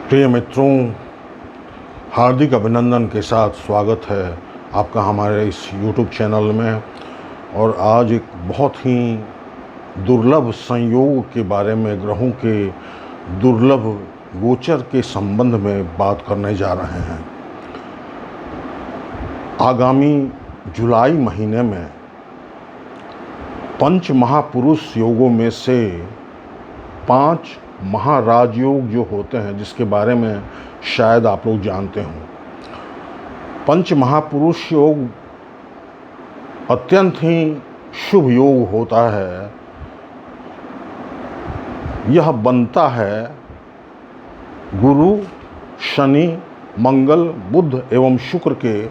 प्रिय मित्रों, हार्दिक अभिनंदन के साथ स्वागत है आपका हमारे इस YouTube चैनल में। और आज एक बहुत ही दुर्लभ संयोग के बारे में, ग्रहों के दुर्लभ गोचर के संबंध में बात करने जा रहे हैं। आगामी जुलाई महीने में पंच महापुरुष योगों में से 5 महाराजयोग जो होते हैं, जिसके बारे में शायद आप लोग जानते हों। पंच महापुरुष योग अत्यंत ही शुभ योग होता है। यह बनता है गुरु, शनि, मंगल, बुध एवं शुक्र के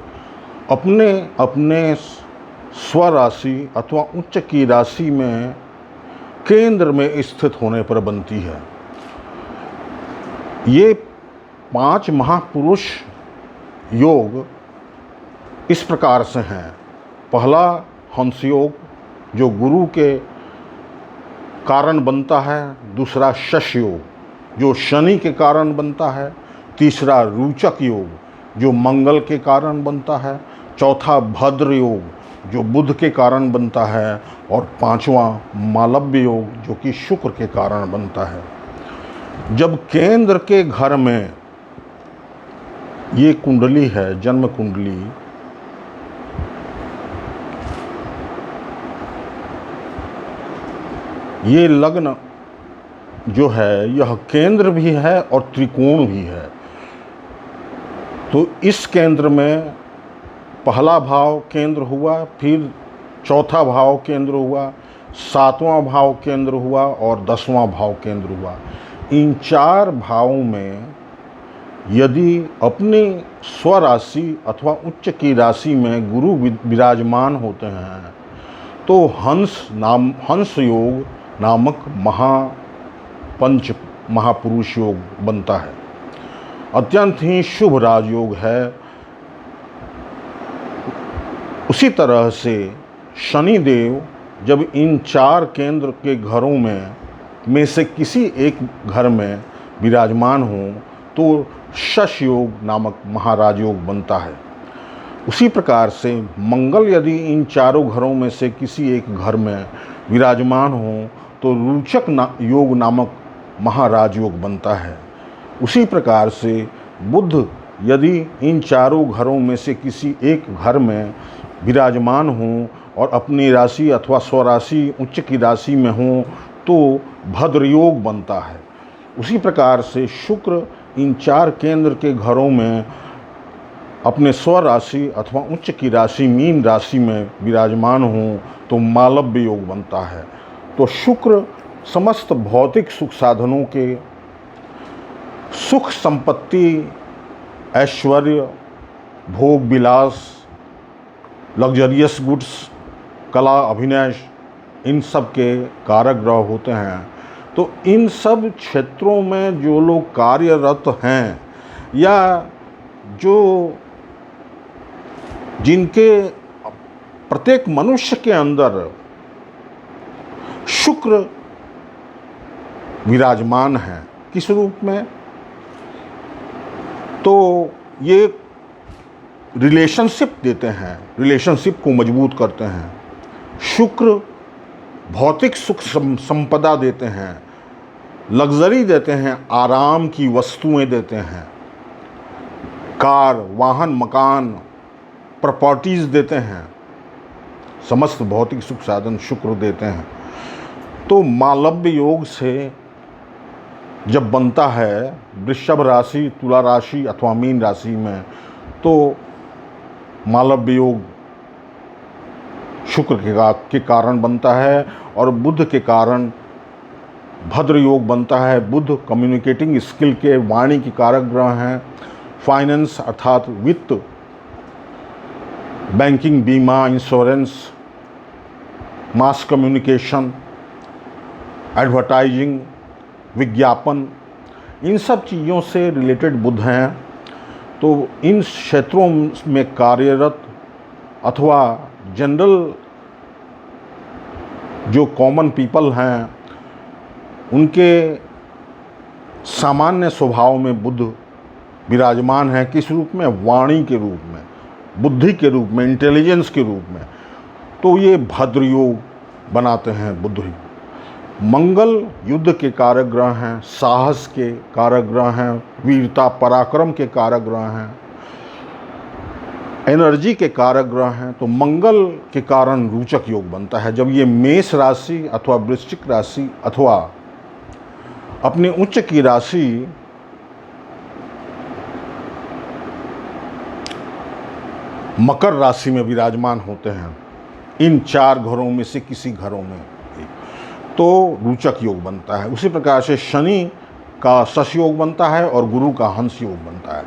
अपने अपने स्वराशि अथवा उच्च की राशि में केंद्र में स्थित होने पर बनती है। ये 5 महापुरुष योग इस प्रकार से हैं। पहला हंस योग, जो गुरु के कारण बनता है। दूसरा शश योग, जो शनि के कारण बनता है। तीसरा रुचक योग, जो मंगल के कारण बनता है। चौथा भद्र योग, जो बुध के कारण बनता है। और 5वां मालव्य योग, जो कि शुक्र के कारण बनता है। जब केंद्र के घर में ये कुंडली है, जन्म कुंडली, ये लग्न जो है, यह केंद्र भी है और त्रिकोण भी है। तो इस केंद्र में पहला भाव केंद्र हुआ, फिर चौथा भाव केंद्र हुआ, 7वां भाव केंद्र हुआ और 10वां भाव केंद्र हुआ। इन 4 भावों में यदि अपनी स्वराशि अथवा उच्च की राशि में गुरु विराजमान होते हैं तो हंस योग नामक पंच महापुरुष योग बनता है। अत्यंत ही शुभ राजयोग है। उसी तरह से शनिदेव जब इन 4 केंद्र के घरों में से किसी एक घर में विराजमान हो तो शश योग नामक महाराज योग बनता है। उसी प्रकार से मंगल यदि इन 4 घरों में से किसी एक घर में विराजमान हो तो रुचक योग नामक महाराज योग बनता है। उसी प्रकार से बुध यदि इन 4 घरों में से किसी एक घर में विराजमान हो और अपनी राशि अथवा स्वराशि उच्च की राशि में हो तो भद्र योग बनता है। उसी प्रकार से शुक्र इन 4 केंद्र के घरों में अपने स्वराशि अथवा उच्च की राशि मीन राशि में विराजमान हो तो मालव्य योग बनता है। तो शुक्र समस्त भौतिक सुख साधनों के, सुख संपत्ति, ऐश्वर्य, भोग विलास, लग्जरियस गुड्स, कला, अभिनय, इन सब के कारक ग्रह होते हैं। तो इन सब क्षेत्रों में जो लोग कार्यरत हैं या जिनके प्रत्येक मनुष्य के अंदर शुक्र विराजमान है, किस रूप में, तो ये रिलेशनशिप देते हैं, रिलेशनशिप को मजबूत करते हैं। शुक्र भौतिक सुख संपदा देते हैं, लग्जरी देते हैं, आराम की वस्तुएं देते हैं, कार, वाहन, मकान, प्रॉपर्टीज देते हैं। समस्त भौतिक सुख साधन शुक्र देते हैं। तो मालव्य योग से जब बनता है वृषभ राशि, तुला राशि अथवा मीन राशि में, तो मालव्य योग शुक्र के कारण बनता है और बुध के कारण भद्र योग बनता है। बुध कम्युनिकेटिंग स्किल के, वाणी के कारक ग्रह हैं। फाइनेंस अर्थात वित्त, बैंकिंग, बीमा, इंश्योरेंस, मास कम्युनिकेशन, एडवर्टाइजिंग, विज्ञापन, इन सब चीज़ों से रिलेटेड बुध हैं। तो इन क्षेत्रों में कार्यरत अथवा जनरल जो कॉमन पीपल हैं, उनके सामान्य स्वभाव में बुध विराजमान है। किस रूप में? वाणी के रूप में, बुद्धि के रूप में, इंटेलिजेंस के रूप में। तो ये भद्र योग बनाते हैं बुध ही। मंगल युद्ध के कारक ग्रह हैं, साहस के कारक ग्रह हैं, वीरता पराक्रम के कारक ग्रह हैं, एनर्जी के कारक ग्रह हैं। तो मंगल के कारण रोचक योग बनता है। जब ये मेष राशि अथवा वृश्चिक राशि अथवा अपने उच्च की राशि मकर राशि में विराजमान होते हैं, इन 4 घरों में से किसी घरों में, तो रोचक योग बनता है। उसी प्रकार से शनि का शश योग बनता है और गुरु का हंस योग बनता है।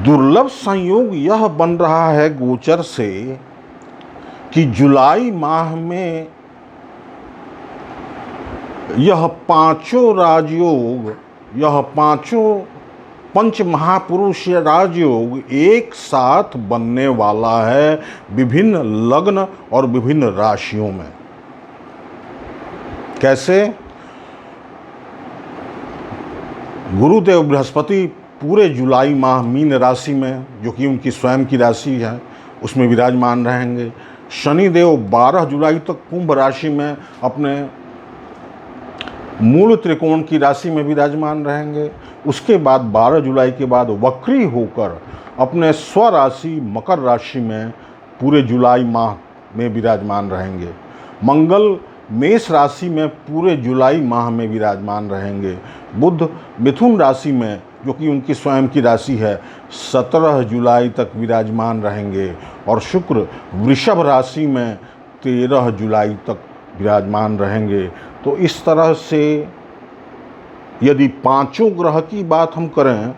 दुर्लभ संयोग यह बन रहा है गोचर से कि जुलाई माह में यह 5 राजयोग, यह 5 पंच महापुरुष राजयोग एक साथ बनने वाला है विभिन्न लग्न और विभिन्न राशियों में। कैसे? गुरुदेव बृहस्पति पूरे जुलाई माह मीन राशि में, जो कि उनकी स्वयं की राशि है, उसमें विराजमान रहेंगे। शनिदेव 12 जुलाई तक कुंभ राशि में अपने मूल त्रिकोण की राशि में विराजमान रहेंगे। उसके बाद 12 जुलाई के बाद वक्री होकर अपने स्वराशि मकर राशि में पूरे जुलाई माह में विराजमान रहेंगे। मंगल मेष राशि में पूरे जुलाई माह में विराजमान रहेंगे। बुध मिथुन राशि में, जो कि उनकी स्वयं की राशि है, 17 जुलाई तक विराजमान रहेंगे। और शुक्र वृषभ राशि में 13 जुलाई तक विराजमान रहेंगे। तो इस तरह से यदि 5 ग्रह की बात हम करें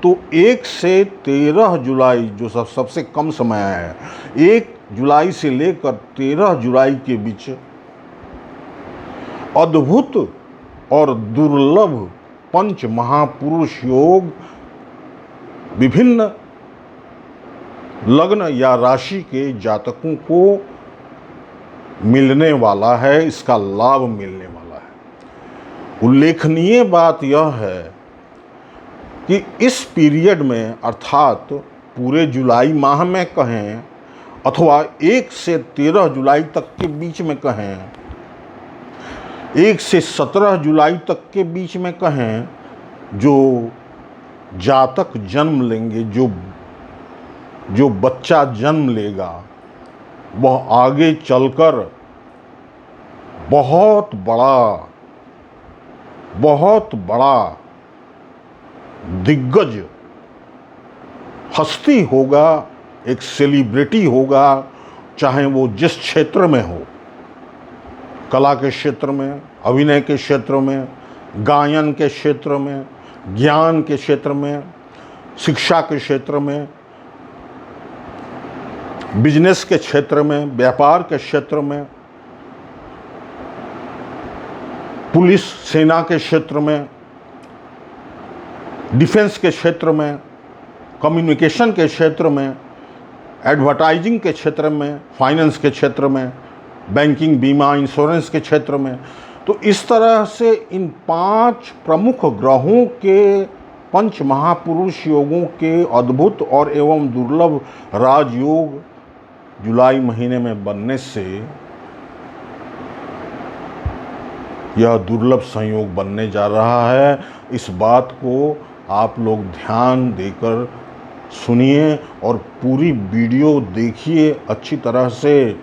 तो 1 से 13 जुलाई जो सबसे कम समय है, 1 जुलाई से लेकर 13 जुलाई के बीच अद्भुत और दुर्लभ पंच महापुरुष योग विभिन्न लग्न या राशि के जातकों को मिलने वाला है, इसका लाभ मिलने वाला है। उल्लेखनीय बात यह है कि इस पीरियड में, अर्थात पूरे जुलाई माह में कहें अथवा 1 से 13 जुलाई तक के बीच में कहें, 1 से 17 जुलाई तक के बीच में कहें, जो जातक जन्म लेंगे, जो बच्चा जन्म लेगा, वह आगे चलकर बहुत बड़ा दिग्गज हस्ती होगा, एक सेलिब्रिटी होगा, चाहे वो जिस क्षेत्र में हो, कला के क्षेत्र में, अभिनय के क्षेत्र में, गायन के क्षेत्र में, ज्ञान के क्षेत्र में, शिक्षा के क्षेत्र में, बिजनेस के क्षेत्र में, व्यापार के क्षेत्र में, पुलिस सेना के क्षेत्र में, डिफेंस के क्षेत्र में, कम्युनिकेशन के क्षेत्र में, एडवर्टाइजिंग के क्षेत्र में, फाइनेंस के क्षेत्र में, बैंकिंग, बीमा, इंश्योरेंस के क्षेत्र में। तो इस तरह से इन 5 प्रमुख ग्रहों के पंच महापुरुष योगों के अद्भुत और एवं दुर्लभ राजयोग जुलाई महीने में बनने से यह दुर्लभ संयोग बनने जा रहा है। इस बात को आप लोग ध्यान देकर सुनिए और पूरी वीडियो देखिए अच्छी तरह से।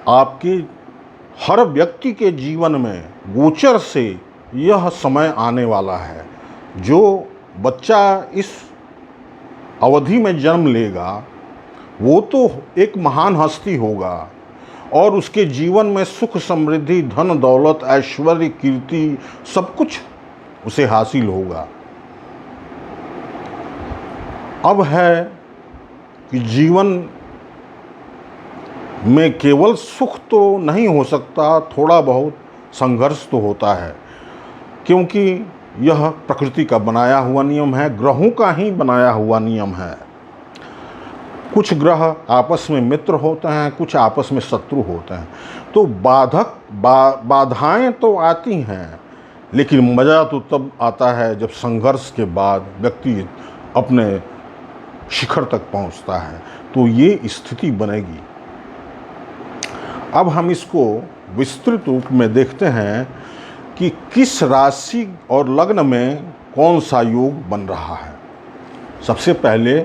आपके हर व्यक्ति के जीवन में गोचर से यह समय आने वाला है। जो बच्चा इस अवधि में जन्म लेगा वो तो एक महान हस्ती होगा और उसके जीवन में सुख, समृद्धि, धन, दौलत, ऐश्वर्य, कीर्ति सब कुछ उसे हासिल होगा। अब है कि जीवन में केवल सुख तो नहीं हो सकता, थोड़ा बहुत संघर्ष तो होता है, क्योंकि यह प्रकृति का बनाया हुआ नियम है, ग्रहों का ही बनाया हुआ नियम है। कुछ ग्रह आपस में मित्र होते हैं, कुछ आपस में शत्रु होते हैं। तो बाधाएं तो आती हैं, लेकिन मज़ा तो तब आता है जब संघर्ष के बाद व्यक्ति अपने शिखर तक पहुंचता है, तो ये स्थिति बनेगी। अब हम इसको विस्तृत रूप में देखते हैं कि किस राशि और लग्न में कौन सा योग बन रहा है। सबसे पहले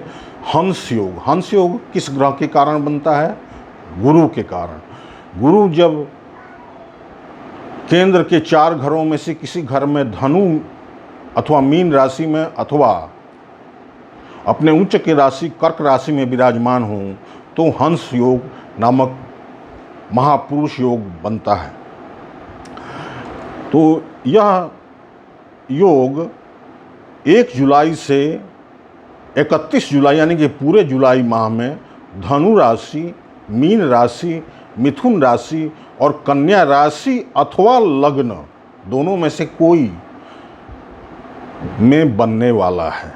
हंस योग। हंस योग किस ग्रह के कारण बनता है? गुरु के कारण। गुरु जब केंद्र के 4 घरों में से किसी घर में धनु अथवा मीन राशि में अथवा अपने उच्च की राशि कर्क राशि में विराजमान हो, तो हंस योग नामक महापुरुष योग बनता है। तो यह योग 1 जुलाई से 31 जुलाई यानी कि पूरे जुलाई माह में धनु राशि, मीन राशि, मिथुन राशि और कन्या राशि अथवा लग्न दोनों में से कोई में बनने वाला है।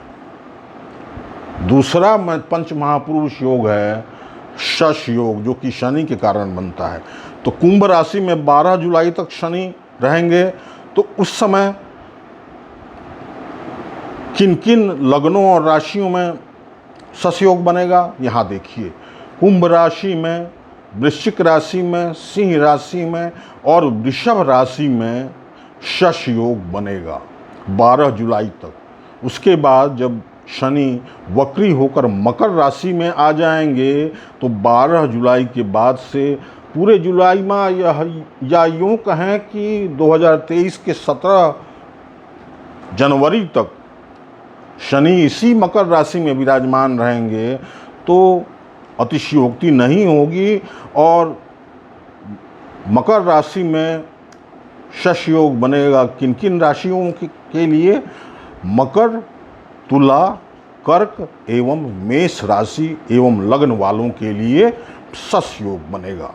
दूसरा पंच महापुरुष योग है शश योग, जो कि शनि के कारण बनता है। तो कुंभ राशि में 12 जुलाई तक शनि रहेंगे, तो उस समय किन किन लग्नों और राशियों में शश योग बनेगा, यहाँ देखिए। कुंभ राशि में, वृश्चिक राशि में, सिंह राशि में और वृषभ राशि में शश योग बनेगा 12 जुलाई तक। उसके बाद जब शनि वक्री होकर मकर राशि में आ जाएंगे, तो 12 जुलाई के बाद से पूरे जुलाई माह या यूँ कहें कि 2023 के 17 जनवरी तक शनि इसी मकर राशि में विराजमान रहेंगे, तो अतिशयोक्ति नहीं होगी। और मकर राशि में शश योग बनेगा किन किन राशियों के लिए? मकर, तुला, कर्क एवं मेष राशि एवं लग्न वालों के लिए शश योग बनेगा।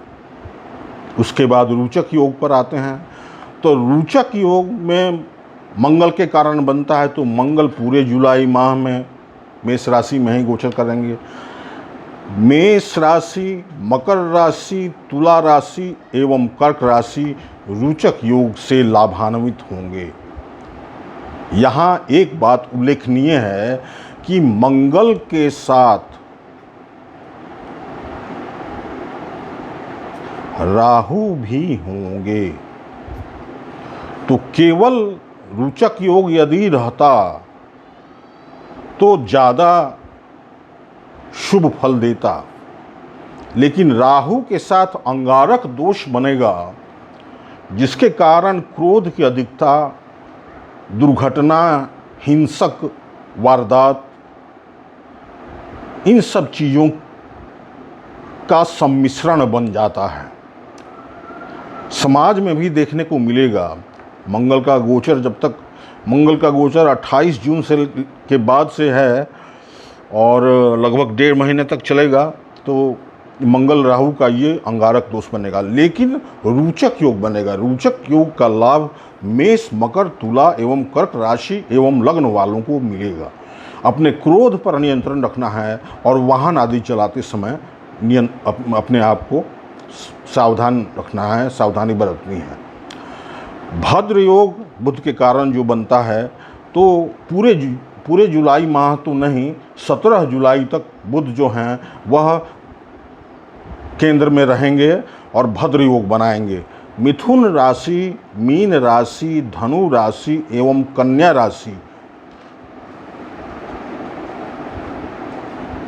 उसके बाद रोचक योग पर आते हैं। तो रोचक योग में मंगल के कारण बनता है, तो मंगल पूरे जुलाई माह में मेष राशि में ही गोचर करेंगे। मेष राशि, मकर राशि, तुला राशि एवं कर्क राशि रोचक योग से लाभान्वित होंगे। यहाँ एक बात उल्लेखनीय है कि मंगल के साथ राहु भी होंगे, तो केवल रोचक योग यदि रहता तो ज़्यादा शुभ फल देता, लेकिन राहु के साथ अंगारक दोष बनेगा, जिसके कारण क्रोध की अधिकता, दुर्घटना, हिंसक वारदात, इन सब चीज़ों का सम्मिश्रण बन जाता है। समाज में भी देखने को मिलेगा। मंगल का गोचर मंगल का गोचर 28 जून से के बाद से है और लगभग 1.5 महीने तक चलेगा, तो मंगल राहु का ये अंगारक दोष बनेगा। लेकिन रोचक योग बनेगा। रोचक योग का लाभ मेष, मकर, तुला एवं कर्क राशि एवं लग्न वालों को मिलेगा। अपने क्रोध पर नियंत्रण रखना है और वाहन आदि चलाते समय अपने आप को सावधान रखना है, सावधानी बरतनी है। भद्र योग बुध के कारण जो बनता है, तो पूरे जुलाई माह तो नहीं, 17 जुलाई तक बुध जो हैं वह केंद्र में रहेंगे और भद्र योग बनाएंगे। मिथुन राशि, मीन राशि, धनु राशि एवं कन्या राशि,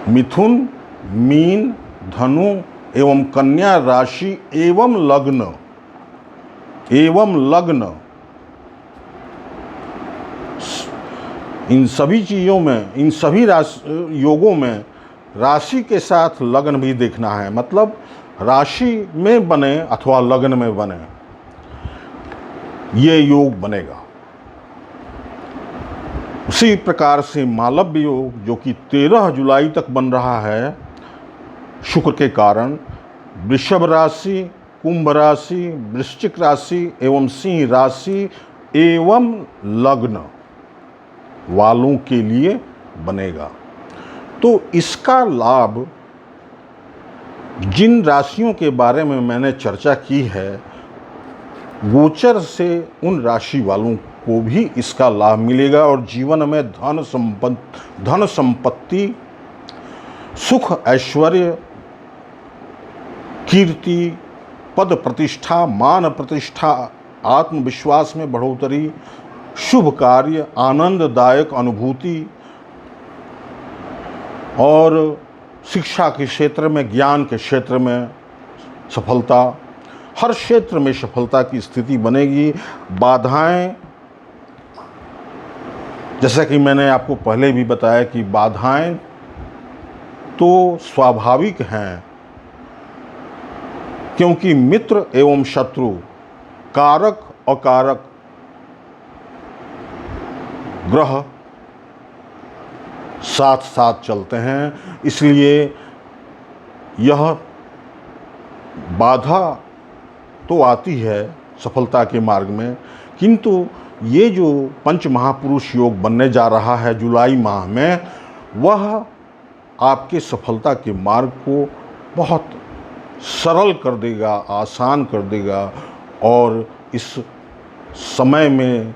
मिथुन, मीन, धनु एवं कन्या राशि एवं लग्न इन सभी चीज़ों में, इन सभी योगों में राशि के साथ लग्न भी देखना है। मतलब राशि में बने अथवा लग्न में बने, ये योग बनेगा। उसी प्रकार से मालव्य योग जो कि 13 जुलाई तक बन रहा है शुक्र के कारण, वृषभ राशि, कुंभ राशि, वृश्चिक राशि एवं सिंह राशि एवं लग्न वालों के लिए बनेगा। तो इसका लाभ जिन राशियों के बारे में मैंने चर्चा की है, गोचर से उन राशि वालों को भी इसका लाभ मिलेगा और जीवन में धन संपत्ति, सुख, ऐश्वर्य, कीर्ति, पद प्रतिष्ठा, मान प्रतिष्ठा, आत्मविश्वास में बढ़ोतरी, शुभ कार्य, आनंददायक अनुभूति और शिक्षा के क्षेत्र में, ज्ञान के क्षेत्र में सफलता, हर क्षेत्र में सफलता की स्थिति बनेगी। बाधाएं, जैसा कि मैंने आपको पहले भी बताया कि बाधाएं तो स्वाभाविक हैं, क्योंकि मित्र एवं शत्रु, कारक अकारक ग्रह साथ साथ चलते हैं, इसलिए यह बाधा तो आती है सफलता के मार्ग में, किंतु ये जो पंच महापुरुष योग बनने जा रहा है जुलाई माह में, वह आपके सफलता के मार्ग को बहुत सरल कर देगा, आसान कर देगा और इस समय में,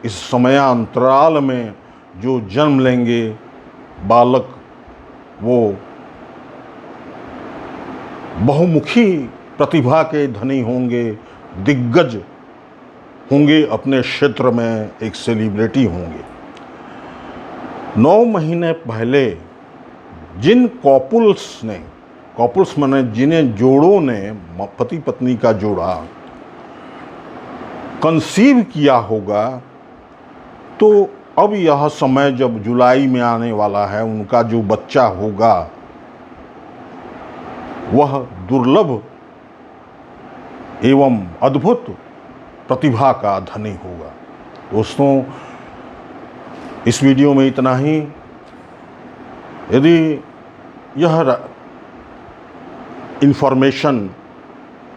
इस समयांतराल में जो जन्म लेंगे बालक, वो बहुमुखी प्रतिभा के धनी होंगे, दिग्गज होंगे, अपने क्षेत्र में एक सेलिब्रिटी होंगे। 9 महीने पहले जिन कॉपुल्स माने जिन्हें जोड़ों ने, पति पत्नी का जोड़ा कंसीव किया होगा, तो अब यह समय जब जुलाई में आने वाला है, उनका जो बच्चा होगा वह दुर्लभ एवं अद्भुत प्रतिभा का धनी होगा। दोस्तों, इस वीडियो में इतना ही। यदि यह इन्फॉर्मेशन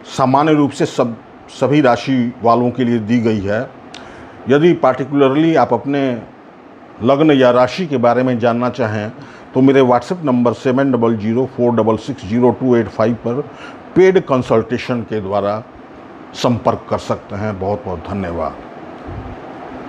सामान्य रूप से सभी राशि वालों के लिए दी गई है, यदि पार्टिकुलरली आप अपने लग्न या राशि के बारे में जानना चाहें तो मेरे व्हाट्सएप नंबर 7004660285 पर पेड कंसल्टेशन के द्वारा संपर्क कर सकते हैं। बहुत बहुत धन्यवाद।